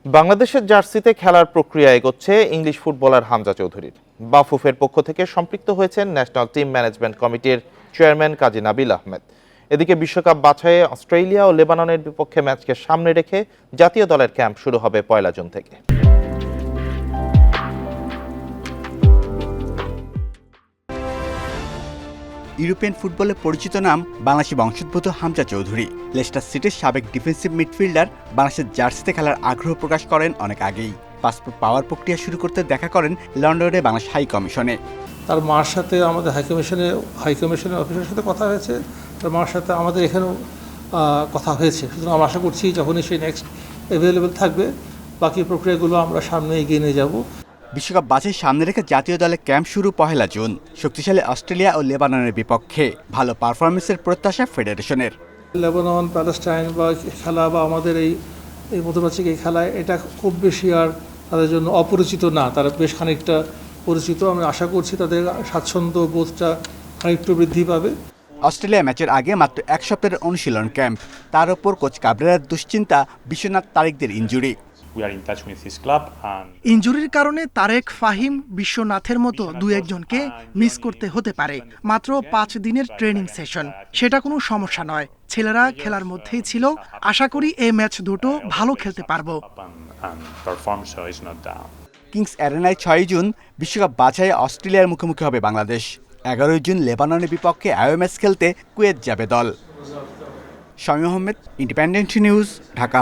বাংলাদেশের জার্সিতে খেলার প্রক্রিয়া এগোচ্ছে ইংলিশ ফুটবলার হামজা চৌধুরীর। বাফুফের পক্ষ থেকে সম্পৃক্ত হয়েছেন ন্যাশনাল টিম ম্যানেজমেন্ট কমিটির চেয়ারম্যান কাজী নাবিল আহমেদ। এদিকে বিশ্বকাপ বাছাইয়ে অস্ট্রেলিয়া ও লেবাননের বিপক্ষে ম্যাচকে সামনে রেখে জাতীয় দলের ক্যাম্প শুরু হবে 1 জুন থেকে। ইউরোপিয়ান ফুটবলে পরিচিত নাম বাংলাদেশি বংশোদ্ভূত হামজা চৌধুরী। লেস্টার সিটির সাবেক ডিফেন্সিভ মিডফিল্ডার বাংলাদেশের জার্সিতে খেলার আগ্রহ প্রকাশ করেন অনেক আগেই। পাসপোর্ট পাওয়ার প্রক্রিয়া শুরু করতে দেখা করেন লন্ডনে বাংলাদেশ হাই কমিশনে। তার মার সাথে আমাদের হাই কমিশনের অফিসের সাথে কথা হয়েছে, তার মার সাথে আমাদের এখানেও কথা হয়েছে। সুতরাং আমরা আশা করছি যখনই সেই নেক্সট অ্যাভেলেবেল থাকবে বাকি প্রক্রিয়াগুলো আমরা সামনে এগিয়ে নিয়ে যাব। বিশ্বকাপ বাছাই সামনে রেখে জাতীয় দলে ক্যাম্প শুরু 1 জুন। শক্তিশালী অস্ট্রেলিয়া ও লেবাননের বিপক্ষে ভালো পারফরমেন্সের প্রত্যাশা ফেডারেশনের। লেবানন, প্যালেস্টাইন বা খেলা বা আমাদের এই মধ্যপ্রাচ্যিক এই খেলায় এটা খুব বেশি আর তাদের জন্য অপরিচিত না, তারা বেশ খানিকটা পরিচিত। আমি আশা করছি তাদের স্বাচ্ছন্দ্য বোধটা আরেকটু বৃদ্ধি পাবে। অস্ট্রেলিয়া ম্যাচের আগে মাত্র 1 সপ্তাহের অনুশীলন ক্যাম্প, তার ওপর কোচ কাবরেরার দুশ্চিন্তা বিশ্বনাথ তারিকদের ইনজুরি। ইনজুরির কারণে তারেক, ফাহিম, বিশ্বনাথের মতো 2-1জনকে মিস করতে হতে পারে। মাত্র 5 দিনের ট্রেনিং সেশন, সেটা কোনো সমস্যা নয়। ছেলেরা খেলার মধ্যেই ছিল। আশা করি এই ম্যাচ দুটো ভালো খেলতে পারবো। কিংস অ্যারেনায় 6 জুন বিশ্বকাপ বাছাইয়ে অস্ট্রেলিয়ার মুখোমুখি হবে বাংলাদেশ। 11 জুন লেবাননের বিপক্ষে অ্যাওয়ে ম্যাচ খেলতে কুয়েত যাবে দল। Shamim Ahmed, independent news, Dhaka.